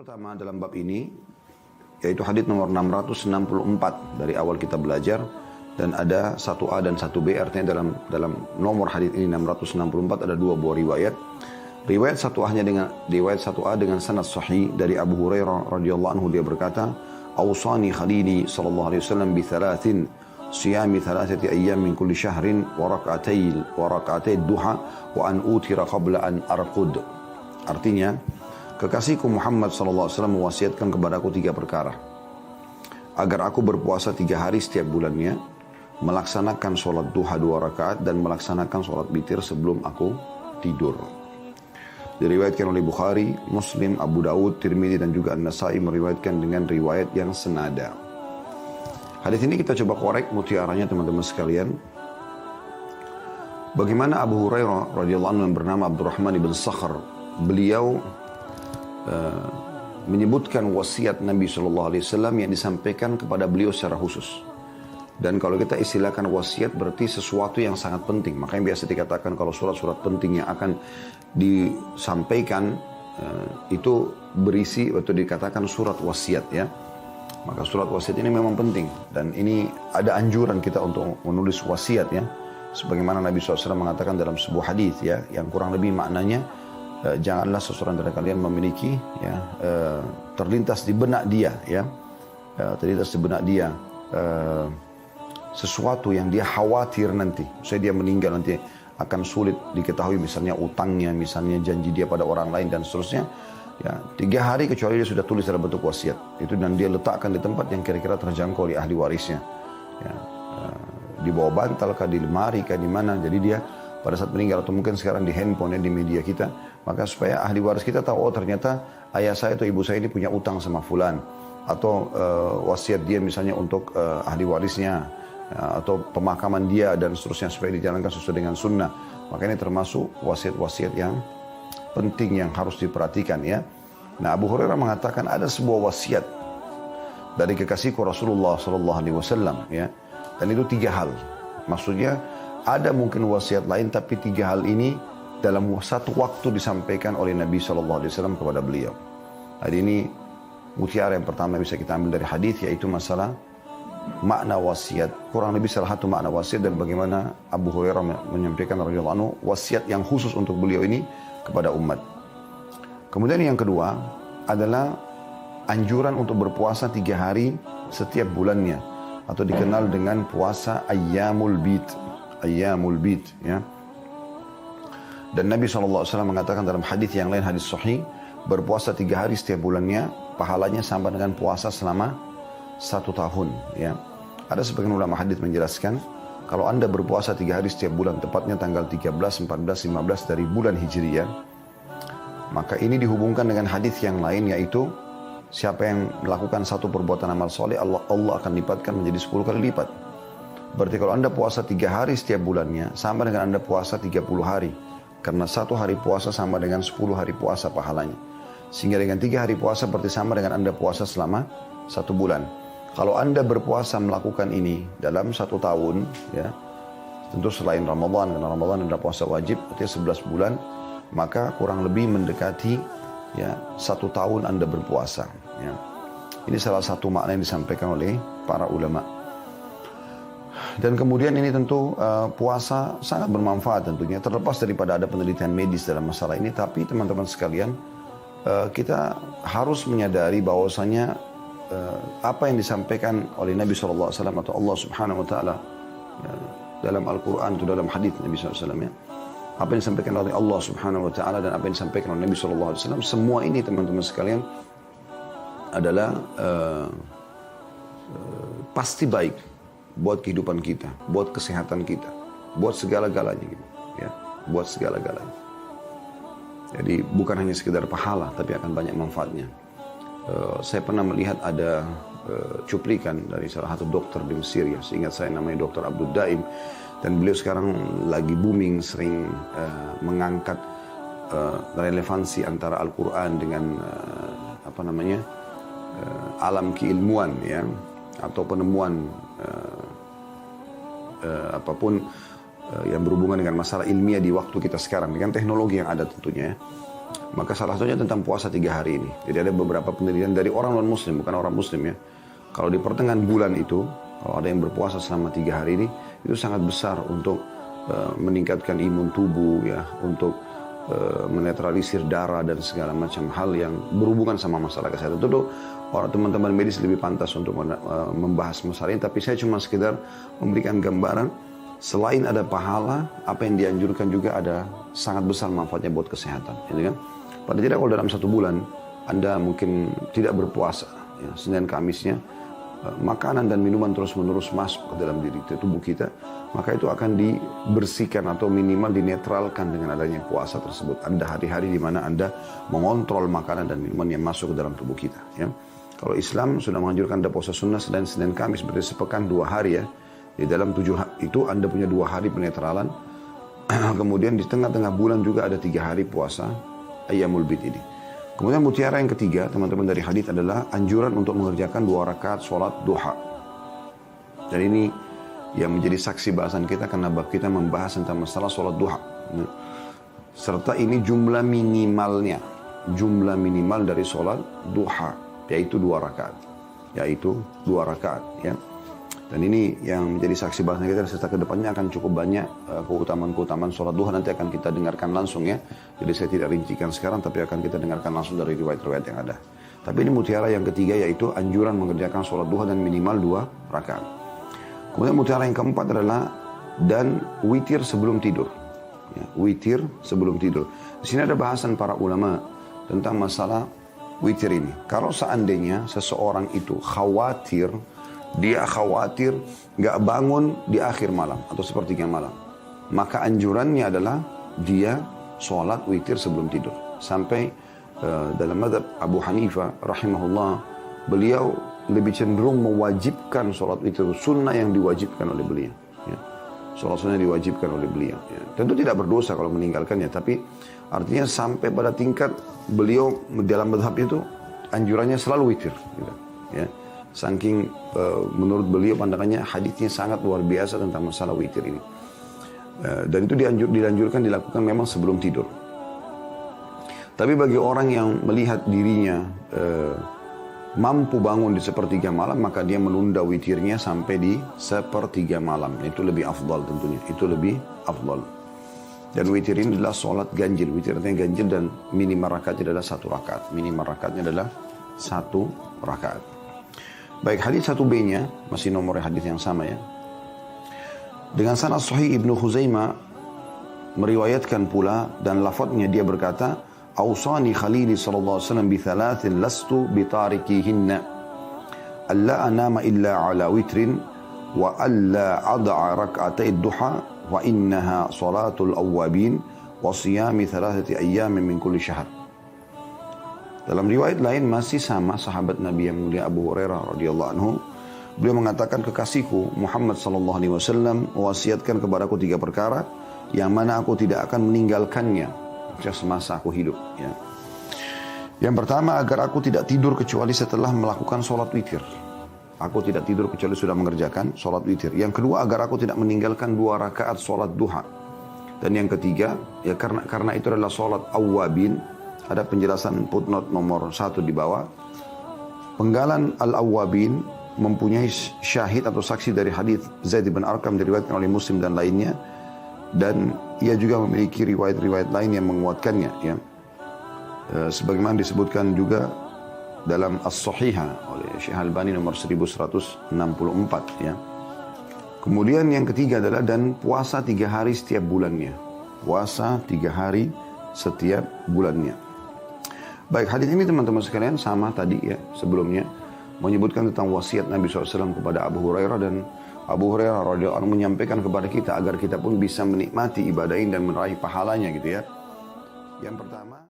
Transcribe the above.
pertama dalam bab ini yaitu hadits nomor 664 dari awal kita belajar, dan ada 1A dan 1B, artinya dalam nomor hadits ini 664 ada dua buah riwayat. Riwayat 1A dengan sanad sahih dari Abu Hurairah radhiyallahu anhu, dia berkata, "Awsani khalili sallallahu alaihi wasallam bi thalathin siyami thalathati ayyam min kulli shahrin wa rak'atay duha wa an utira qabla an arqud." Artinya, kekasihku Muhammad sallallahu alaihi wasallam mewasiatkan kepadaku 3 perkara. Agar aku berpuasa 3 hari setiap bulannya, melaksanakan sholat duha 2 rakaat, dan melaksanakan sholat witir sebelum aku tidur. Diriwayatkan oleh Bukhari, Muslim, Abu Daud, Tirmidzi dan juga An-Nasai meriwayatkan dengan riwayat yang senada. Hadis ini kita coba korek mutiaranya teman-teman sekalian. Bagaimana Abu Hurairah radhiyallahu anhu yang bernama Abdurrahman ibn Sakhr, beliau menyebutkan wasiat Nabi SAW yang disampaikan kepada beliau secara khusus. Dan kalau kita istilahkan wasiat berarti sesuatu yang sangat penting. Makanya biasa dikatakan kalau surat-surat penting yang akan disampaikan itu berisi atau dikatakan surat wasiat ya. Maka surat wasiat ini memang penting. Dan ini ada anjuran kita untuk menulis wasiat ya. Sebagaimana Nabi SAW mengatakan dalam sebuah hadis ya, yang kurang lebih maknanya, janganlah seseorang dari kalian memiliki ya, terlintas di benak dia ya, sesuatu yang dia khawatir nanti, misalnya dia meninggal nanti akan sulit diketahui, misalnya utangnya, misalnya janji dia pada orang lain dan seterusnya ya, 3 hari kecuali dia sudah tulis dalam bentuk wasiat itu, dan dia letakkan di tempat yang kira-kira terjangkau oleh ahli warisnya ya, di bawah bantal kah, di lemari kah, di mana, jadi dia pada saat meninggal, atau mungkin sekarang di handphone ya, di media kita, maka supaya ahli waris kita tahu, oh ternyata ayah saya atau ibu saya ini punya utang sama fulan, atau wasiat dia misalnya untuk ahli warisnya, atau pemakaman dia dan seterusnya, supaya dijalankan sesuai dengan sunnah. Maka ini termasuk wasiat-wasiat yang penting yang harus diperhatikan ya. Nah, Abu Hurairah mengatakan ada sebuah wasiat dari kekasihku Rasulullah SAW ya, dan itu 3 hal. Maksudnya ada mungkin wasiat lain, tapi 3 hal ini dalam satu waktu disampaikan oleh Nabi SAW kepada beliau. Hari ini mutiara yang pertama bisa kita ambil dari hadis, yaitu masalah makna wasiat. Kurang lebih salah satu makna wasiat dan bagaimana Abu Hurairah menyampaikan radhiyallahu anhu wasiat yang khusus untuk beliau ini kepada umat. Kemudian yang kedua adalah anjuran untuk berpuasa 3 hari setiap bulannya, atau dikenal dengan puasa Ayyamul Bid ya. Dan Nabi SAW mengatakan dalam hadis yang lain, hadis sahih, berpuasa 3 hari setiap bulannya pahalanya sama dengan puasa selama 1 tahun ya. Ada sebagian ulama hadis menjelaskan, kalau anda berpuasa 3 hari setiap bulan, tepatnya tanggal 13, 14, 15 dari bulan Hijriyah, maka ini dihubungkan dengan hadis yang lain, yaitu siapa yang melakukan satu perbuatan amal soleh, Allah akan lipatkan menjadi 10 kali lipat. Berarti kalau anda puasa 3 hari setiap bulannya, sama dengan anda puasa 30 hari. Karena 1 hari puasa sama dengan 10 hari puasa pahalanya. Sehingga dengan 3 hari puasa berarti sama dengan anda puasa selama 1 bulan. Kalau anda berpuasa melakukan ini dalam 1 tahun, ya, tentu selain Ramadan, karena Ramadan adalah puasa wajib, artinya 11 bulan, maka kurang lebih mendekati ya 1 tahun anda berpuasa. Ya. Ini salah satu makna yang disampaikan oleh para ulama. Dan kemudian ini tentu puasa sangat bermanfaat tentunya, terlepas daripada ada penelitian medis dalam masalah ini, tapi teman-teman sekalian, kita harus menyadari bahwasanya apa yang disampaikan oleh Nabi SAW atau Allah Subhanahu Wa Taala dalam Al-Quran atau dalam hadis Nabi SAW ya, apa yang disampaikan oleh Allah Subhanahu Wa Taala dan apa yang disampaikan oleh Nabi SAW, semua ini teman-teman sekalian adalah pasti baik buat kehidupan kita, buat kesehatan kita, buat segala-galanya gitu, ya, buat segala-galanya. Jadi bukan hanya sekedar pahala, tapi akan banyak manfaatnya. Saya pernah melihat ada cuplikan dari salah satu dokter di Mesir ya, seingat saya namanya Dr. Abdul Daim, dan beliau sekarang lagi booming, sering mengangkat relevansi antara Al-Quran dengan alam keilmuan ya, atau penemuan apapun yang berhubungan dengan masalah ilmiah di waktu kita sekarang dengan teknologi yang ada tentunya. Maka salah satunya tentang puasa 3 hari ini. Jadi ada beberapa penelitian dari orang non-muslim, bukan orang muslim ya. Kalau di pertengahan bulan itu, kalau ada yang berpuasa selama 3 hari ini, itu sangat besar untuk meningkatkan imun tubuh ya, untuk menetralisir darah dan segala macam hal yang berhubungan sama masalah kesehatan. Itu orang teman-teman medis lebih pantas untuk membahas masalah ini, tapi saya cuma sekedar memberikan gambaran. Selain ada pahala, apa yang dianjurkan juga ada sangat besar manfaatnya buat kesehatan, gitu kan? Pada tidak kalau dalam 1 bulan Anda mungkin tidak berpuasa, ya, Senin Kamisnya, makanan dan minuman terus-menerus masuk ke dalam diri tubuh kita, maka itu akan dibersihkan atau minimal dinetralkan dengan adanya puasa tersebut. Ada hari-hari di mana Anda mengontrol makanan dan minuman yang masuk ke dalam tubuh kita. Ya. Kalau Islam sudah menganjurkan ada puasa sunnah Senin Kamis, berarti sepekan 2 hari ya. Di dalam 7 hari itu Anda punya 2 hari penetralan. Kemudian di tengah-tengah bulan juga ada 3 hari puasa Ayyamul Bid ini. Kemudian mutiara yang ketiga, teman-teman, dari hadis adalah anjuran untuk mengerjakan 2 rakaat sholat duha. Dan ini yang menjadi saksi bahasan kita karena bab kita membahas tentang masalah sholat duha. Serta ini jumlah minimal dari sholat duha, yaitu 2 rakaat. Ya. Dan ini yang menjadi saksi bahasan kita, serta kedepannya akan cukup banyak keutamaan-keutamaan sholat duha, nanti akan kita dengarkan langsung ya. Jadi saya tidak rincikan sekarang, tapi akan kita dengarkan langsung dari riwayat-riwayat yang ada. Tapi ini mutiara yang ketiga, yaitu anjuran mengerjakan sholat duha dan minimal 2 rakaat. Kemudian mutiara yang keempat adalah dan witir sebelum tidur. Ya, witir sebelum tidur. Di sini ada bahasan para ulama tentang masalah witir ini. Kalau seandainya seseorang itu khawatir nggak bangun di akhir malam atau sepertiga malam, maka anjurannya adalah dia sholat witir sebelum tidur. Sampai dalam mazhab Abu Hanifah rahimahullah, beliau lebih cenderung mewajibkan sholat witir, sunnah yang diwajibkan oleh beliau. Ya. Sholat sunnah diwajibkan oleh beliau. Ya. Tentu tidak berdosa kalau meninggalkannya, tapi artinya sampai pada tingkat beliau dalam mazhab itu anjurannya selalu witir. Gitu. Ya. Saking menurut beliau pandangannya hadisnya sangat luar biasa tentang masalah witir ini. Dan itu dianjurkan dilakukan memang sebelum tidur. Tapi bagi orang yang melihat dirinya mampu bangun di sepertiga malam, maka dia menunda witirnya sampai di sepertiga malam. Itu lebih afdal tentunya. Itu lebih afdal. Dan witir ini adalah sholat ganjil. Witir artinya ganjil dan minimal rakaatnya adalah 1 rakaat. Minimal rakaatnya adalah 1 rakaat. Baik, hadis 1B-nya masih nomor hadis yang sama ya. Dengan sanad sahih Ibnu Khuzaimah meriwayatkan pula dan lafadznya dia berkata, "Ausani Khalili sallallahu alaihi wasallam bi thalathin lastu bi tarikihinna. Alla anama illa ala witrin wa alla ad'a rak'atay duha wa innaha salatul awwabin wa siyami 3 ayyamin min kulli syahr." Dalam riwayat lain masih sama sahabat Nabi yang mulia Abu Hurairah radhiyallahu anhu, beliau mengatakan, kekasihku Muhammad sallallahu alaihi wasallam mewasiatkan kepadaku 3 perkara yang mana aku tidak akan meninggalkannya semasa aku hidup. Ya. Yang pertama, agar aku tidak tidur kecuali setelah melakukan sholat witir. Aku tidak tidur kecuali sudah mengerjakan sholat witir. Yang kedua, agar aku tidak meninggalkan 2 rakaat sholat duha. Dan yang ketiga, ya karena itu adalah sholat awwabin. Ada penjelasan footnote nomor 1 di bawah. Penggalan al-awwabin mempunyai syahid atau saksi dari hadis Zaid bin Arqam diriwayatkan oleh Muslim dan lainnya. Dan ia juga memiliki riwayat-riwayat lain yang menguatkannya. Ya. Sebagaimana disebutkan juga dalam As-Sahihah oleh Syekh Albani nomor 1164. Ya. Kemudian yang ketiga adalah dan puasa 3 hari setiap bulannya. Puasa 3 hari setiap bulannya. Baik, hadis ini teman-teman sekalian sama tadi ya sebelumnya menyebutkan tentang wasiat Nabi SAW kepada Abu Hurairah, dan Abu Hurairah radhiyallahu anhu menyampaikan kepada kita agar kita pun bisa menikmati ibadah ini dan meraih pahalanya gitu ya. Yang pertama